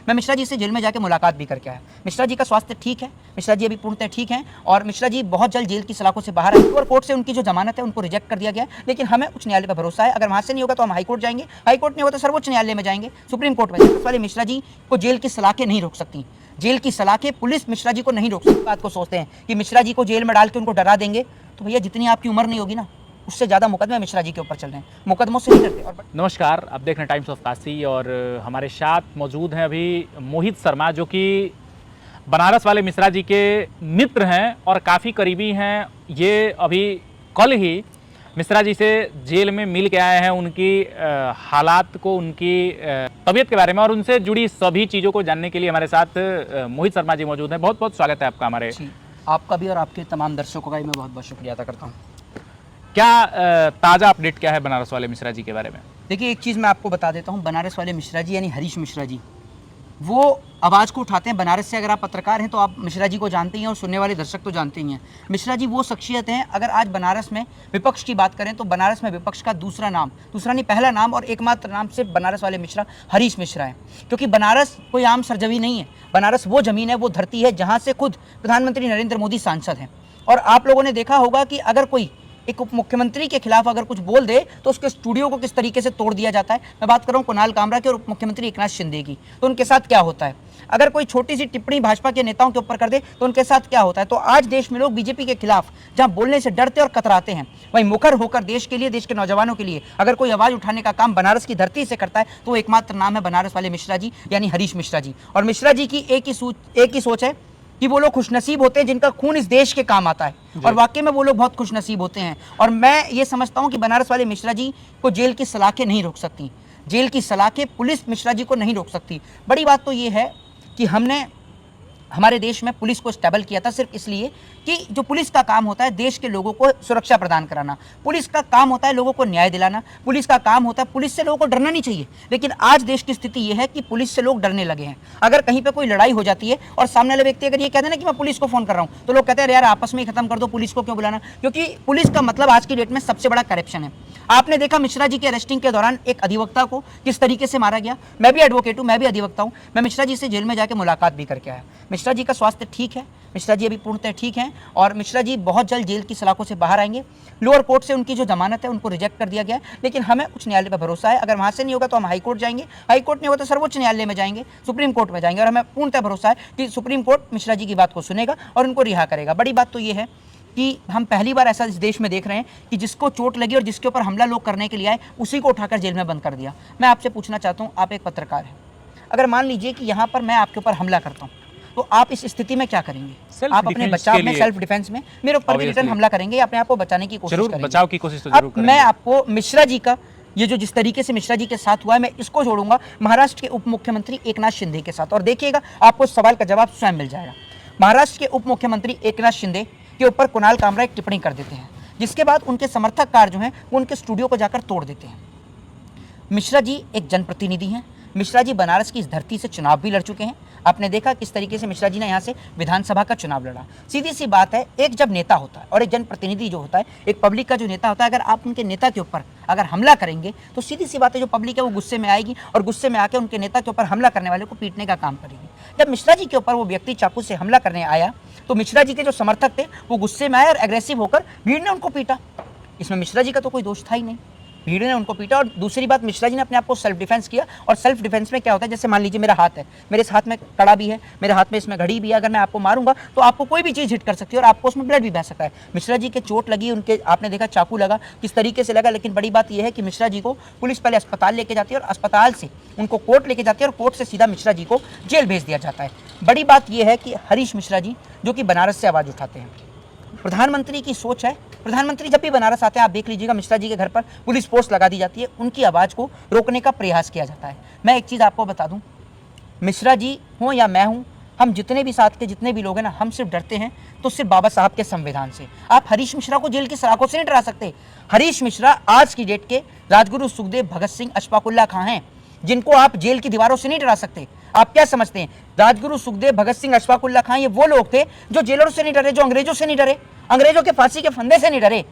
मैं मिश्रा जी से जेल में जाकर मुलाकात भी करके आया। मिश्रा जी का स्वास्थ्य ठीक है, मिश्रा जी अभी पूर्णतः ठीक हैं और मिश्रा जी बहुत जल्द जेल की सलाखों से बाहर आए। लोअर कोर्ट से उनकी जो जमानत है उनको रिजेक्ट कर दिया गया है, लेकिन हमें उच्च न्यायालय पर भरोसा है। अगर वहाँ से नहीं होगा तो हम हाईकोर्ट जाएंगे, हाईकोर्ट नहीं होगा तो सर्वोच्च न्यायालय में जाएंगे, सुप्रीम कोर्ट में जाएंगे। वाले मिश्रा जी को जेल की सलाखें नहीं रोक सकती, जेल की सलाखें पुलिस मिश्रा जी को नहीं रोक सकती। बात को सोचते हैं कि मिश्रा जी को जेल में डाल के उनको डरा देंगे, तो भैया जितनी आपकी उम्र नहीं होगी ना, उससे ज़्यादा मुकदमे मिश्रा जी के ऊपर चल रहे हैं, मुकदमों से नहीं डरते। और नमस्कार, आप देख रहे हैं टाइम्स ऑफ काशी और हमारे साथ मौजूद हैं अभी मोहित शर्मा, जो कि बनारस वाले मिश्रा जी के मित्र हैं और काफ़ी करीबी हैं। ये अभी कल ही मिश्रा जी से जेल में मिल के आए हैं, उनकी हालात को, उनकी तबीयत के बारे में और उनसे जुड़ी सभी चीज़ों को जानने के लिए हमारे साथ मोहित शर्मा जी मौजूद हैं। बहुत बहुत स्वागत है आपका हमारे। आपका भी और आपके तमाम दर्शकों का भी मैं बहुत बहुत शुक्रिया अदा करता हूँ। क्या ताज़ा अपडेट क्या है बनारस वाले मिश्रा जी के बारे में? देखिए, एक चीज़ मैं आपको बता देता हूँ, बनारस वाले मिश्रा जी यानी हरीश मिश्रा जी, वो आवाज़ को उठाते हैं। बनारस से अगर आप पत्रकार हैं तो आप मिश्रा जी को जानते ही हैं और सुनने वाले दर्शक तो जानते ही हैं। मिश्रा जी वो शख्सियत हैं, अगर आज बनारस में विपक्ष की बात करें तो बनारस में विपक्ष का दूसरा नहीं पहला नाम और एकमात्र नाम सिर्फ बनारस वाले मिश्रा हरीश मिश्रा है। क्योंकि बनारस कोई आम सरजमी नहीं है, बनारस वो ज़मीन है, वो धरती है जहाँ से खुद प्रधानमंत्री नरेंद्र मोदी सांसद हैं। और आप लोगों ने देखा होगा कि अगर कोई एक उप मुख्यमंत्री के खिलाफ अगर कुछ बोल दे तो उसके स्टूडियो को किस तरीके से तोड़ दिया जाता है। मैं बात कर रहा हूँ कुणाल कामरा के और उप मुख्यमंत्री एकनाथ शिंदे की, तो उनके साथ क्या होता है। अगर कोई छोटी सी टिप्पणी भाजपा के नेताओं के ऊपर कर दे तो उनके साथ क्या होता है। तो आज देश में लोग बीजेपी के खिलाफ जहां बोलने से डरते और कतराते हैं, वहीं मुखर होकर देश के लिए, देश के नौजवानों के लिए अगर कोई आवाज़ उठाने का काम बनारस की धरती से करता है तो एकमात्र नाम है बनारस वाले मिश्रा जी यानी हरीश मिश्रा जी। और मिश्रा जी की एक ही सोच है कि वो लोग खुशनसीब होते हैं जिनका खून इस देश के काम आता है, और वाकई में वो लोग बहुत खुशनसीब होते हैं। और मैं ये समझता हूँ कि बनारस वाले मिश्रा जी को जेल की सलाखें नहीं रोक सकती, जेल की सलाखें पुलिस मिश्रा जी को नहीं रोक सकती। बड़ी बात तो ये है कि हमने हमारे देश में पुलिस को स्टेबल किया था सिर्फ इसलिए कि जो पुलिस का काम होता है देश के लोगों को सुरक्षा प्रदान कराना, पुलिस का काम होता है लोगों को न्याय दिलाना, पुलिस का काम होता है, पुलिस से लोगों को डरना नहीं चाहिए। लेकिन आज देश की स्थिति यह है कि पुलिस से लोग डरने लगे हैं। अगर कहीं पे कोई लड़ाई हो जाती है और सामने वाले व्यक्ति अगर ये कहते हैं ना कि मैं पुलिस को फोन कर रहा हूँ, तो लोग कहते हैं यार आपस में ही खत्म कर दो, पुलिस को क्यों बुलाना। क्योंकि पुलिस का मतलब आज की डेट में सबसे बड़ा करप्शन है। आपने देखा मिश्रा जी के अरेस्टिंग के दौरान एक अधिवक्ता को किस तरीके से मारा गया। मैं भी एडवोकेट हूँ, मैं भी अधिवक्ता हूँ। मैं मिश्रा जी से जेल में जाकर मुलाकात भी करके आया। मिश्रा जी का स्वास्थ्य ठीक है, मिश्रा जी अभी पूर्णतः ठीक हैं और मिश्रा जी बहुत जल्द जेल की सलाखों से बाहर आएंगे। लोअर कोर्ट से उनकी जो जमानत है उनको रिजेक्ट कर दिया गया है, लेकिन हमें उच्च न्यायालय पर भरोसा है। अगर वहाँ से नहीं होगा तो हम हाईकोर्ट जाएंगे, हाईकोर्ट नहीं होगा तो सर्वोच्च न्यायालय में जाएंगे, सुप्रीम कोर्ट में जाएंगे। और हमें पूर्णतः भरोसा है कि सुप्रीम कोर्ट मिश्रा जी की बात को सुनेगा और उनको रिहा करेगा। बड़ी बात तो ये है कि हम पहली बार ऐसा इस देश में देख रहे हैं कि जिसको चोट लगी और जिसके ऊपर हमला लोग करने के लिए आए उसी को उठाकर जेल में बंद कर दिया। मैं आपसे पूछना चाहता हूँ, आप एक पत्रकार हैं, अगर मान लीजिए कि यहाँ पर मैं आपके ऊपर हमला करता हूँ तो आप इस स्थिति में क्या करेंगे? आप अपने बचाव में, सेल्फ डिफेंस में मेरे ऊपर भी रिटर्न हमला करेंगे या अपने आप को बचाने की कोशिश करेंगे? बचाव की कोशिश तो जरूर करेंगे। मैं आपको मिश्रा जी का ये जो जिस तरीके से मिश्रा जी के साथ हुआ है, मैं इसको जोड़ूंगा महाराष्ट्र के उप मुख्यमंत्री एकनाथ शिंदे के साथ, और देखिएगा आपको इस सवाल का जवाब स्वयं मिल जाएगा। महाराष्ट्र के उप मुख्यमंत्री एकनाथ शिंदे के ऊपर कुणाल कामरा एक टिप्पणी कर देते हैं, जिसके बाद उनके समर्थककार जो हैं वो उनके स्टूडियो को जाकर तोड़ देते हैं। मिश्रा जी एक जनप्रतिनिधि हैं, मिश्रा जी बनारस की इस धरती से चुनाव भी लड़ चुके हैं। आपने देखा किस तरीके से मिश्रा जी ने यहाँ से विधानसभा का चुनाव लड़ा। सीधी सी बात है, एक जब नेता होता है और एक जनप्रतिनिधि जो होता है, एक पब्लिक का जो नेता होता है, अगर आप उनके नेता के ऊपर अगर हमला करेंगे तो सीधी सी बात है जो पब्लिक है वो गुस्से में आएगी और गुस्से में आकर उनके नेता के ऊपर हमला करने वाले को पीटने का काम करेगी। जब मिश्रा जी के ऊपर वो व्यक्ति चाकू से हमला करने आया तो मिश्रा जी के जो समर्थक थे वो गुस्से में आए और एग्रेसिव होकर भीड़ ने उनको पीटा। इसमें मिश्रा जी का तो कोई दोष था ही नहीं, भीड़ ने उनको पीटा। और दूसरी बात, मिश्रा जी ने अपने आप को सेल्फ डिफेंस किया। और सेल्फ डिफेंस में क्या होता है, जैसे मान लीजिए मेरा हाथ है, मेरे इस हाथ में कड़ा भी है, मेरे हाथ में इसमें घड़ी भी है, अगर मैं आपको मारूंगा तो आपको कोई भी चीज़ हिट कर सकती है और आपको उसमें ब्लड भी बह सकता है। मिश्रा जी के चोट लगी, उनके आपने देखा चाकू लगा, किस तरीके से लगा। लेकिन बड़ी बात यह है कि मिश्रा जी को पुलिस पहले अस्पताल लेके जाती है और अस्पताल से उनको कोर्ट लेके जाती है और कोर्ट से सीधा मिश्रा जी को जेल भेज दिया जाता है। बड़ी बात यह है कि हरीश मिश्रा जी जो कि बनारस से आवाज़ उठाते हैं, प्रधानमंत्री की सोच है, प्रधानमंत्री जब भी बनारस आते हैं आप देख लीजिएगा मिश्रा जी के घर पर पुलिस पोस्ट लगा दी जाती है, उनकी आवाज़ को रोकने का प्रयास किया जाता है। मैं एक चीज़ आपको बता दूं, मिश्रा जी हों या मैं हूं, हम जितने भी साथ के जितने भी लोग हैं ना, हम सिर्फ डरते हैं तो सिर्फ बाबा साहब के संविधान से। आप हरीश मिश्रा को जेल की सलाखों से नहीं डरा सकते। हरीश मिश्रा आज की डेट के राजगुरु सुखदेव, भगत सिंह, अशफाकुल्ला खां हैं, जिनको आप जेल की दीवारों से नहीं डरा सकते। आप क्या समझते हैं, राजगुरु सुखदेव, भगत सिंह, अशफाकुल्ला खां ये वो लोग थे जो जेलरों से नहीं डरे, जो अंग्रेजों से नहीं डरे, अंग्रेजों के फांसी के फंदे से नहीं डरे।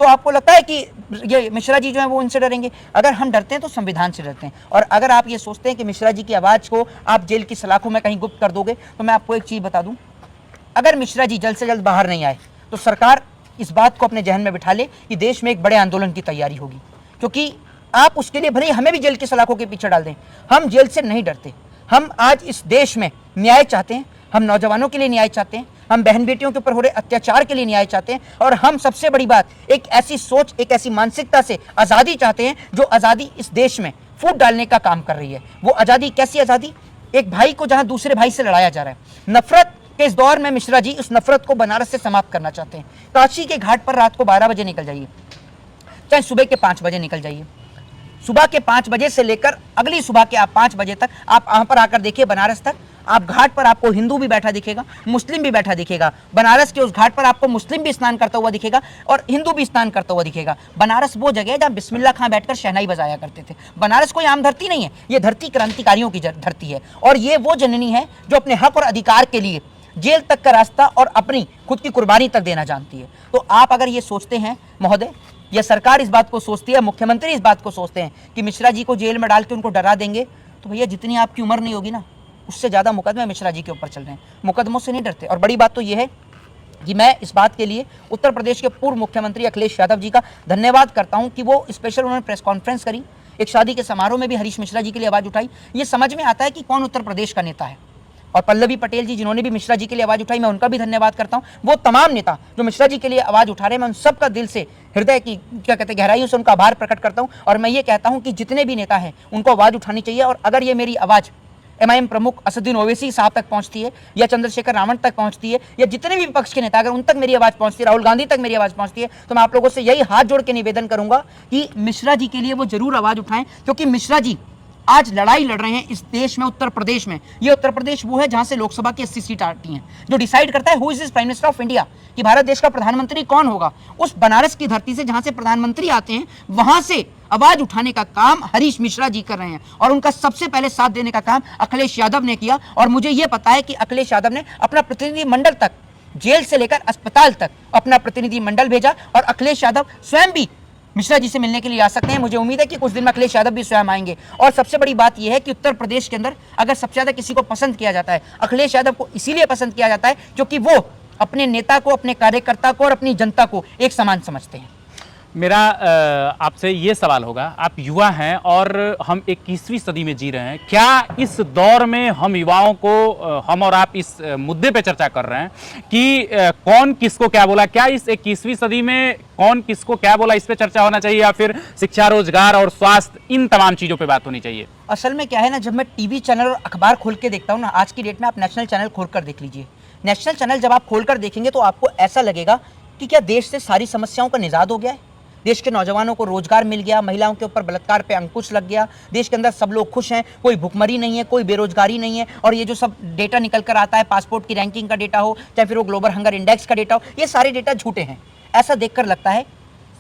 तो आपको लगता है कि ये मिश्रा जी जो है वो इनसे डरेंगे? अगर हम डरते हैं तो संविधान से डरते हैं। और अगर आप ये सोचते हैं कि मिश्रा जी की आवाज़ को आप जेल की सलाखों में कहीं गुप्त कर दोगे, तो मैं आपको एक चीज़ बता दूं, अगर मिश्रा जी जल्द से जल्द बाहर नहीं आए तो सरकार इस बात को अपने जहन में बिठा ले कि देश में एक बड़े आंदोलन की तैयारी होगी। क्योंकि आप उसके लिए भले ही हमें भी जेल की सलाखों के पीछे डाल दें, हम जेल से नहीं डरते। हम आज इस देश में न्याय चाहते हैं, हम नौजवानों के लिए न्याय चाहते हैं, हम बहन बेटियों के ऊपर हो रहे अत्याचार के लिए न्याय चाहते हैं, और हम सबसे बड़ी बात एक ऐसी सोच, एक ऐसी मानसिकता से आज़ादी चाहते हैं जो आज़ादी इस देश में फूट डालने का काम कर रही है। वो आज़ादी कैसी आज़ादी? एक भाई को जहां दूसरे भाई से लड़ाया जा रहा है, नफरत के इस दौर में मिश्रा जी उस नफरत को बनारस से समाप्त करना चाहते हैं। काशी के घाट पर रात को 12 बजे निकल जाइए, चाहे सुबह के 5 बजे निकल जाइए। सुबह के 5 बजे से लेकर अगली सुबह के आप 5 बजे तक आप वहां पर आकर देखिए बनारस तक, आप घाट पर आपको हिंदू भी बैठा दिखेगा, मुस्लिम भी बैठा दिखेगा। बनारस के उस घाट पर आपको मुस्लिम भी स्नान करता हुआ दिखेगा और हिंदू भी स्नान करता हुआ दिखेगा। बनारस वो जगह है जहाँ बिस्मिल्लाह खां बैठकर शहनाई बजाया करते थे। बनारस कोई आम धरती नहीं है, ये धरती क्रांतिकारियों की धरती है, और ये वो जननी है जो अपने हक और अधिकार के लिए जेल तक का रास्ता और अपनी खुद की कुर्बानी तक देना जानती है। तो आप अगर ये सोचते हैं महोदय, या सरकार इस बात को सोचती है, मुख्यमंत्री इस बात को सोचते हैं कि मिश्रा जी को जेल में डाल के उनको डरा देंगे, तो भैया जितनी आपकी उम्र नहीं होगी ना, उससे ज़्यादा मुकदमे मिश्रा जी के ऊपर चल रहे हैं। मुकदमों से नहीं डरते। और बड़ी बात तो ये है कि मैं इस बात के लिए उत्तर प्रदेश के पूर्व मुख्यमंत्री अखिलेश यादव जी का धन्यवाद करता हूं कि वो स्पेशल उन्होंने प्रेस कॉन्फ्रेंस करी, एक शादी के समारोह में भी हरीश मिश्रा जी के लिए आवाज़ उठाई। ये समझ में आता है कि कौन उत्तर प्रदेश का नेता है। और पल्लवी पटेल जी जिन्होंने भी मिश्रा जी के लिए आवाज़ उठाई, मैं उनका भी धन्यवाद करता हूं। वो तमाम नेता जो मिश्रा जी के लिए आवाज़ उठा रहे हैं, मैं उन सबका दिल से, हृदय की क्या कहते हैं गहराइयों से उनका आभार प्रकट करता हूं। और मैं ये कहता हूं कि जितने भी नेता हैं उनको आवाज़ उठानी चाहिए। और अगर ये मेरी आवाज़ एमआईएम प्रमुख असदुद्दीन ओवैसी साहब तक पहुंचती है, या चंद्रशेखर रावण तक पहुंचती है, या जितने भी विपक्ष के नेता अगर उन तक मेरी आवाज़ पहुंचती है, राहुल गांधी तक मेरी आवाज़ पहुंचती है, तो मैं आप लोगों से यही हाथ जोड़ के निवेदन करूंगा कि मिश्रा जी के लिए वो जरूर आवाज़ उठाएं। क्योंकि मिश्रा जी आज लड़ाई लड़ रहे हैं इस देश में, उत्तर प्रदेश में। ये उत्तर प्रदेश वो है जहां से लोकसभा की 80 सीट आती हैं, जो डिसाइड करता है who is prime minister of India, कि भारत देश का प्रधानमंत्री कौन होगा। उस बनारस की धरती से जहां से प्रधानमंत्री आते हैं, वहां से आवाज उठाने का काम हरीश मिश्रा जी कर रहे हैं, और उनका सबसे पहले साथ देने का काम अखिलेश यादव ने किया। और मुझे यह पता है कि अखिलेश यादव ने अपना प्रतिनिधि मंडल तक, जेल से लेकर अस्पताल तक अपना प्रतिनिधि मंडल भेजा, और अखिलेश यादव स्वयं भी मिश्रा जी से मिलने के लिए आ सकते हैं। मुझे उम्मीद है कि कुछ दिन में अखिलेश यादव भी स्वयं आएंगे। और सबसे बड़ी बात यह है कि उत्तर प्रदेश के अंदर अगर सबसे ज़्यादा किसी को पसंद किया जाता है, अखिलेश यादव को इसीलिए पसंद किया जाता है क्योंकि वो अपने नेता को, अपने कार्यकर्ता को और अपनी जनता को एक समान समझते हैं। मेरा आपसे ये सवाल होगा, आप युवा हैं और हम 21वीं सदी में जी रहे हैं, क्या इस दौर में हम युवाओं को, हम और आप इस मुद्दे पे चर्चा कर रहे हैं कि कौन किसको क्या बोला, क्या इस 21वीं सदी में कौन किसको क्या बोला इस पे चर्चा होना चाहिए, या फिर शिक्षा, रोजगार और स्वास्थ्य, इन तमाम चीज़ों पे बात होनी चाहिए? असल में क्या है ना, जब मैं टीवी चैनल और अखबार खोल के देखता हूँ ना, आज की डेट में आप नेशनल चैनल खोल कर देख लीजिए। नेशनल चैनल जब आप खोल कर देखेंगे तो आपको ऐसा लगेगा कि क्या देश से सारी समस्याओं का निजात हो गया है, देश के नौजवानों को रोजगार मिल गया, महिलाओं के ऊपर बलात्कार पे अंकुश लग गया, देश के अंदर सब लोग खुश हैं, कोई भुखमरी नहीं है, कोई बेरोजगारी नहीं है। और ये जो सब डेटा निकल कर आता है, पासपोर्ट की रैंकिंग का डेटा हो, चाहे फिर वो ग्लोबल हंगर इंडेक्स का डेटा हो, ये सारे डेटा झूठे हैं। ऐसा देखकर लगता है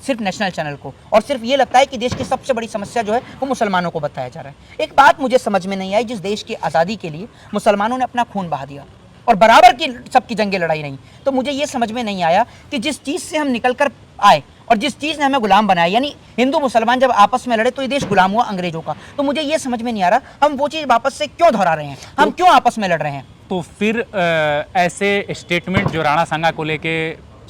सिर्फ नेशनल चैनल को, और सिर्फ ये लगता है कि देश की सबसे बड़ी समस्या जो है वो मुसलमानों को बताया जा रहा है। एक बात मुझे समझ में नहीं आई, जिस देश की आज़ादी के लिए मुसलमानों ने अपना खून बहा दिया और बराबर की सबकी जंगें लड़ाई नहीं, तो मुझे ये समझ में नहीं आया कि जिस चीज़ से हम निकल कर आए और जिस चीज़ ने हमें गुलाम बनाया, यानी हिंदू मुसलमान जब आपस में लड़े तो ये देश गुलाम हुआ अंग्रेजों का, तो मुझे ये समझ में नहीं आ रहा हम वो चीज़ वापस से क्यों दोहरा रहे हैं, हम क्यों आपस में लड़ रहे हैं। तो फिर ऐसे स्टेटमेंट जो राणा सांगा को लेके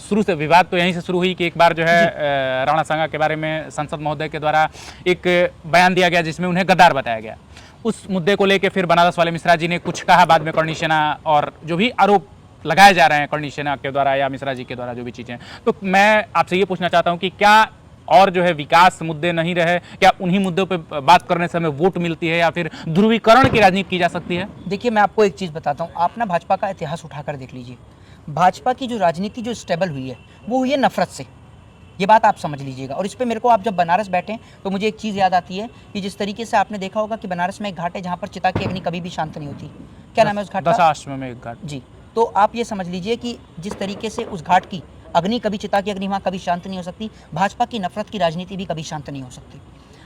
शुरू से विवाद तो यहीं से शुरू हुई कि एक बार जो है राणा सांगा के बारे में संसद महोदय के द्वारा एक बयान दिया गया जिसमें उन्हें गद्दार बताया गया। उस मुद्दे को लेके फिर बनारस वाले मिश्रा जी ने कुछ कहा, बाद में करणी सेना और जो भी आरोप लगाए जा रहे हैं करणी सेना के द्वारा या मिश्रा जी के द्वारा जो भी चीज़ें, तो मैं आपसे ये पूछना चाहता हूँ कि क्या और जो है विकास मुद्दे नहीं रहे, क्या उन्हीं मुद्दों पे बात करने से हमें वोट मिलती है या फिर ध्रुवीकरण की राजनीति की जा सकती है? देखिए मैं आपको एक चीज़ बताता हूँ, आप ना भाजपा का इतिहास उठाकर देख लीजिए। भाजपा की जो राजनीति जो स्टेबल हुई है वो हुई है नफरत से, ये बात आप समझ लीजिएगा। और इस पे मेरे को, आप जब बनारस बैठे तो मुझे एक चीज़ याद आती है कि जिस तरीके से आपने देखा होगा कि बनारस में एक घाट है जहाँ पर चिता की अग्नि कभी भी शांत नहीं होती। क्या नाम है उस घाट का? दशाश्वमेध में एक घाट जी। तो आप ये समझ लीजिए कि जिस तरीके से उस घाट की अग्नि, कभी चिता की अग्नि वहाँ कभी शांत नहीं हो सकती, भाजपा की नफरत की राजनीति भी कभी शांत नहीं हो सकती।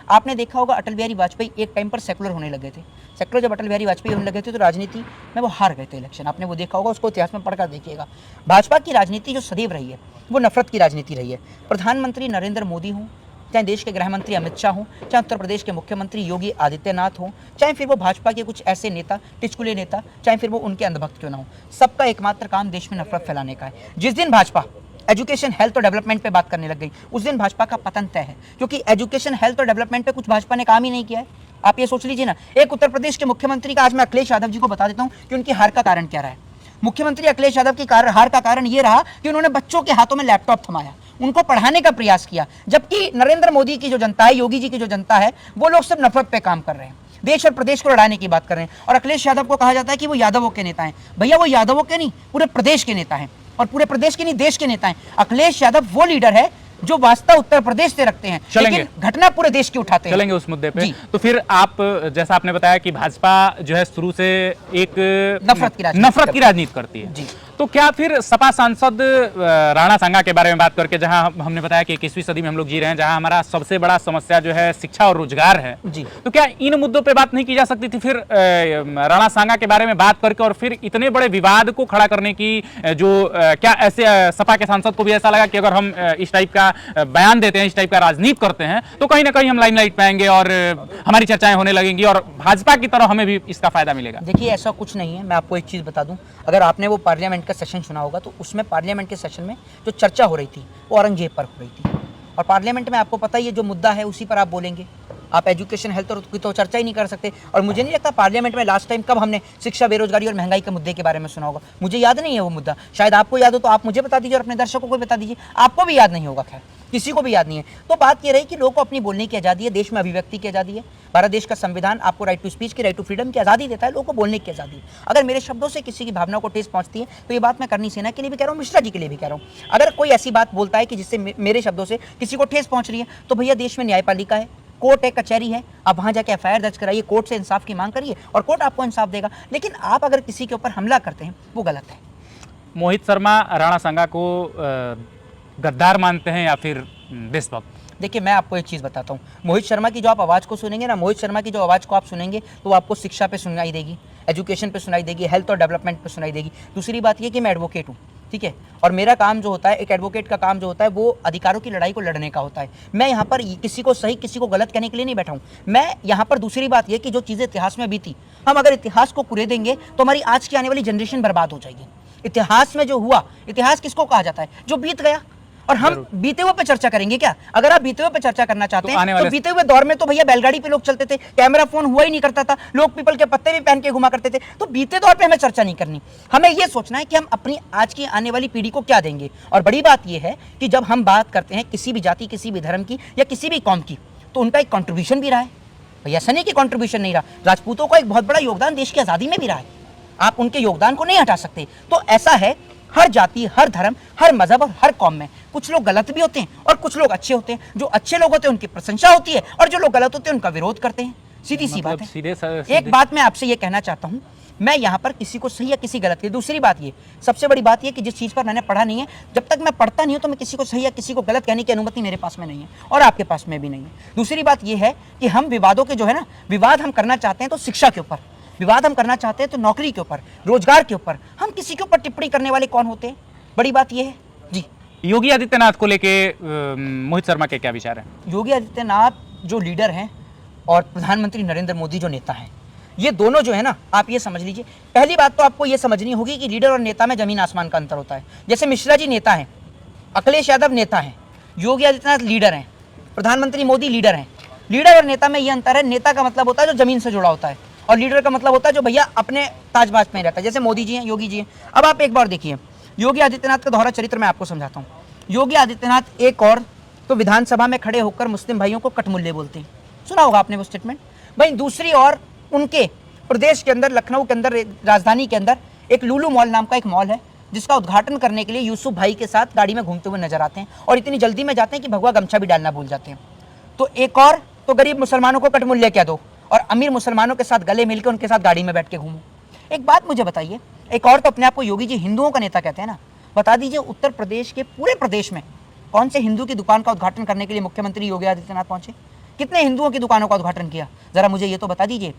आपने देखा होगा अटल बिहारी वाजपेयी एक टाइम पर सेकुलर होने लगे थे। सेकुलर जब अटल बिहारी वाजपेयी होने लगे थे तो राजनीति में वो हार गए थे इलेक्शन। आपने वो देखा होगा, उसको इतिहास में पढ़कर देखिएगा। भाजपा की राजनीति जो सदैव रही है वो नफरत की राजनीति रही है। प्रधानमंत्री नरेंद्र मोदी हों, चाहे देश के गृह मंत्री अमित शाह हों, चाहे उत्तर प्रदेश के मुख्यमंत्री योगी आदित्यनाथ हों, चाहे फिर वो भाजपा के कुछ ऐसे नेता, टिचकुले नेता, चाहे फिर वो उनके अंधभक्त क्यों ना हो, सबका एकमात्र काम देश में नफरत फैलाने का है। जिस दिन भाजपा एजुकेशन, हेल्थ और डेवलपमेंट पे बात करने लग गई, उस दिन भाजपा का पतन तय है। क्योंकि एजुकेशन, हेल्थ और डेवलपमेंट पे कुछ भाजपा ने काम ही नहीं किया है। आप ये सोच लीजिए ना, एक उत्तर प्रदेश के मुख्यमंत्री का, आज मैं अखिलेश यादव जी को बता देता हूँ कि उनकी हार का कारण क्या रहा है। मुख्यमंत्री अखिलेश यादव की हार का कारण ये रहा कि उन्होंने बच्चों के हाथों में लैपटॉप थमाया, उनको पढ़ाने का प्रयास किया, जबकि नरेंद्र मोदी की जो जनता है, योगी जी की जो जनता है, वो लोग सिर्फ नफरत पे काम कर रहे हैं, देश और प्रदेश को लड़ाने की बात कर रहे हैं। और अखिलेश यादव को कहा जाता है कि वो यादवों के नेता हैं। भैया वो यादवों के नहीं, पूरे प्रदेश के नेता हैं, और पूरे प्रदेश के नहीं, देश के नेता हैं। अखिलेश यादव वो लीडर है जो वास्ता उत्तर प्रदेश से रखते हैं, लेकिन घटना पूरे देश की उठाते हैं। चलेंगे उस मुद्दे पे। तो फिर आप, जैसा आपने बताया कि भाजपा जो है शुरू से एक नफरत की राजनीति करती है जी, तो क्या फिर सपा सांसद राणा सांगा के बारे में बात करके, जहां हमने बताया कि 21वीं सदी में हम लोग जी रहे हैं, जहां हमारा सबसे बड़ा समस्या जो है शिक्षा और रोजगार है जी, तो क्या इन मुद्दों पे बात नहीं की जा सकती थी फिर राणा सांगा के बारे में बात करके, और फिर इतने बड़े विवाद को खड़ा करने की जो क्या ऐसे सपा के सांसद को भी ऐसा लगा कि अगर हम इस टाइप का बयान देते हैं, इस टाइप का राजनीति करते हैं, तो कहीं ना कहीं हम लाइमलाइट पे आएंगे और हमारी चर्चाएं होने लगेंगी और भाजपा की तरह हमें भी इसका फायदा मिलेगा? देखिए ऐसा कुछ नहीं है। मैं आपको एक चीज बता दूं, अगर आपने वो पार्लियामेंट का सेशन सुना होगा तो उसमें पार्लियामेंट के सेशन में जो चर्चा हो रही थी वो औरंगजेब पर हो रही थी। और पार्लियामेंट में आपको पता ही है जो मुद्दा है उसी पर आप बोलेंगे। आप एजुकेशन, हेल्थ और की तो चर्चा ही नहीं कर सकते। और मुझे नहीं लगता पार्लियामेंट में लास्ट टाइम कब हमने शिक्षा, बेरोजगारी और महंगाई के मुद्दे के बारे में सुना होगा। मुझे याद नहीं है वो मुद्दा, शायद आपको याद हो तो आप मुझे बता दीजिए और अपने दर्शकों को बता दीजिए। आपको भी याद नहीं होगा, खैर किसी को भी याद नहीं है। तो बात ये रही कि लोगों को अपनी बोलने की आज़ादी है, देश में अभिव्यक्ति की आज़ादी है। भारत देश का संविधान आपको राइट टू स्पीच की, राइट टू फ्रीडम की आज़ादी देता है, लोगों को बोलने की आज़ादी। अगर मेरे शब्दों से किसी की भावना को ठेस पहुंचती है तो ये बात मैं करनी सेना के लिए भी कह रहा हूँ, मिश्रा जी के लिए भी कह रहा हूँ। अगर कोई ऐसी बात बोलता है कि जिससे मेरे शब्दों से किसी को ठेस पहुंच रही है तो भैया देश में न्यायपालिका है, कोर्ट है, कचहरी है, आप वहां जाके एफआईआर दर्ज कराइए, कोर्ट से इंसाफ की मांग करिए और कोर्ट आपको इंसाफ देगा। लेकिन आप अगर किसी के ऊपर हमला करते हैं वो गलत है। मोहित शर्मा राणा सांगा को गद्दार मानते हैं या फिर देशभक्त? देखिए मैं आपको एक चीज़ बताता हूँ, मोहित शर्मा की जो आप आवाज़ को सुनेंगे ना, मोहित शर्मा की जो आवाज़ को आप सुनेंगे तो वो आपको शिक्षा पे सुनाई देगी, एजुकेशन पे सुनाई देगी, हेल्थ और डेवलपमेंट पे सुनाई देगी। दूसरी बात ये कि मैं एडवोकेट हूँ, ठीक है, और मेरा काम जो होता है, एक एडवोकेट का काम जो होता है वो अधिकारों की लड़ाई को लड़ने का होता है। मैं यहाँ पर किसी को सही, किसी को गलत कहने के लिए नहीं बैठा हूँ। मैं यहाँ पर दूसरी बात ये कि जो चीज़ें इतिहास में बीती, हम अगर इतिहास को कुरेदेंगे तो हमारी आज की आने वाली जनरेशन बर्बाद हो जाएगी। इतिहास में जो हुआ, इतिहास किसको कहा जाता है? जो बीत गया। और हम बीते हुए पे चर्चा करेंगे क्या? अगर आप बीते हुए पे चर्चा करना चाहते हैं तो बीते हुए दौर में तो भैया बैलगाड़ी पे लोग चलते थे, कैमरा फोन हुआ ही नहीं करता था, लोग पीपल के पत्ते भी पहन के घुमा करते थे। तो बीते दौर पे हमें चर्चा नहीं करनी, हमें ये सोचना है कि हम अपनी आज की आने वाली पीढ़ी को क्या देंगे। और बड़ी बात यह है कि जब हम बात करते हैं किसी भी जाति, किसी भी धर्म की या किसी भी कौम की, तो उनका एक कॉन्ट्रीब्यूशन भी रहा है। भैया ऐसा नहीं कि कॉन्ट्रीब्यूशन नहीं रहा, राजपूतों का एक बहुत बड़ा योगदान देश की आज़ादी में भी रहा है, आप उनके योगदान को नहीं हटा सकते। तो ऐसा है, हर जाति, हर धर्म, हर मजहब और हर कौम में कुछ लोग गलत भी होते हैं और कुछ लोग अच्छे होते हैं। जो अच्छे लोग होते हैं उनकी प्रशंसा होती है और जो लोग गलत होते हैं उनका विरोध करते हैं। सीधी सी बात है। एक बात मैं आपसे ये कहना चाहता हूँ, मैं यहाँ पर किसी को सही या किसी गलत की, दूसरी बात ये, सबसे बड़ी बात ये कि जिस चीज़ पर मैंने पढ़ा नहीं है, जब तक मैं पढ़ता नहीं हूँ तो मैं किसी को सही या किसी को गलत कहने की अनुमति मेरे पास में नहीं है और आपके पास में भी नहीं है। दूसरी बात ये है कि हम विवादों के जो है ना, विवाद हम करना चाहते हैं तो शिक्षा के ऊपर, विवाद हम करना चाहते हैं तो नौकरी के ऊपर, रोजगार के ऊपर। हम किसी के ऊपर टिप्पणी करने वाले कौन होते हैं? बड़ी बात यह है जी। योगी आदित्यनाथ को लेके मोहित शर्मा के क्या विचार हैं? योगी आदित्यनाथ जो लीडर हैं और प्रधानमंत्री नरेंद्र मोदी जो नेता हैं, ये दोनों जो है ना, आप ये समझ लीजिए, पहली बात तो आपको ये समझनी होगी कि लीडर और नेता में जमीन आसमान का अंतर होता है। जैसे मिश्रा जी नेता हैं, अखिलेश यादव नेता हैं, योगी आदित्यनाथ लीडर हैं, प्रधानमंत्री मोदी लीडर हैं। लीडर और नेता में ये अंतर है, नेता का मतलब होता है जो जमीन से जुड़ा होता है और लीडर का मतलब होता है जो भैया अपने ताजबाज में रहता है, जैसे मोदी जी हैं, योगी जी हैं। अब आप एक बार देखिए योगी आदित्यनाथ का दोहरा चरित्र मैं आपको समझाता हूँ। योगी आदित्यनाथ एक और तो विधानसभा में खड़े होकर मुस्लिम भाइयों को कटमुल्ले बोलते हैं, सुना होगा आपने वो स्टेटमेंट। भाई दूसरी ओर उनके प्रदेश के अंदर, लखनऊ के अंदर, राजधानी के अंदर एक लुलु मॉल नाम का एक मॉल है जिसका उद्घाटन करने के लिए यूसुफ भाई के साथ गाड़ी में घूमते हुए नजर आते हैं और इतनी जल्दी में जाते हैं कि भगवा गमछा भी डालना भूल जाते हैं। तो एक और तो गरीब मुसलमानों को कटमुल्ले कह दो और अमीर मुसलमानों के साथ गले मिलकर उनके साथ गाड़ी में बैठ के घूमो। एक बात मुझे बताइए, एक और तो अपने आप को योगी जी हिंदुओं का नेता कहते हैं ना, बता दीजिए उत्तर प्रदेश के पूरे प्रदेश में कौन से हिंदू की दुकान का उद्घाटन करने के लिए मुख्यमंत्री योगी आदित्यनाथ पहुंचे? कितने हिंदुओं की दुकानों का उद्घाटन किया, जरा मुझे ये तो बता दीजिए।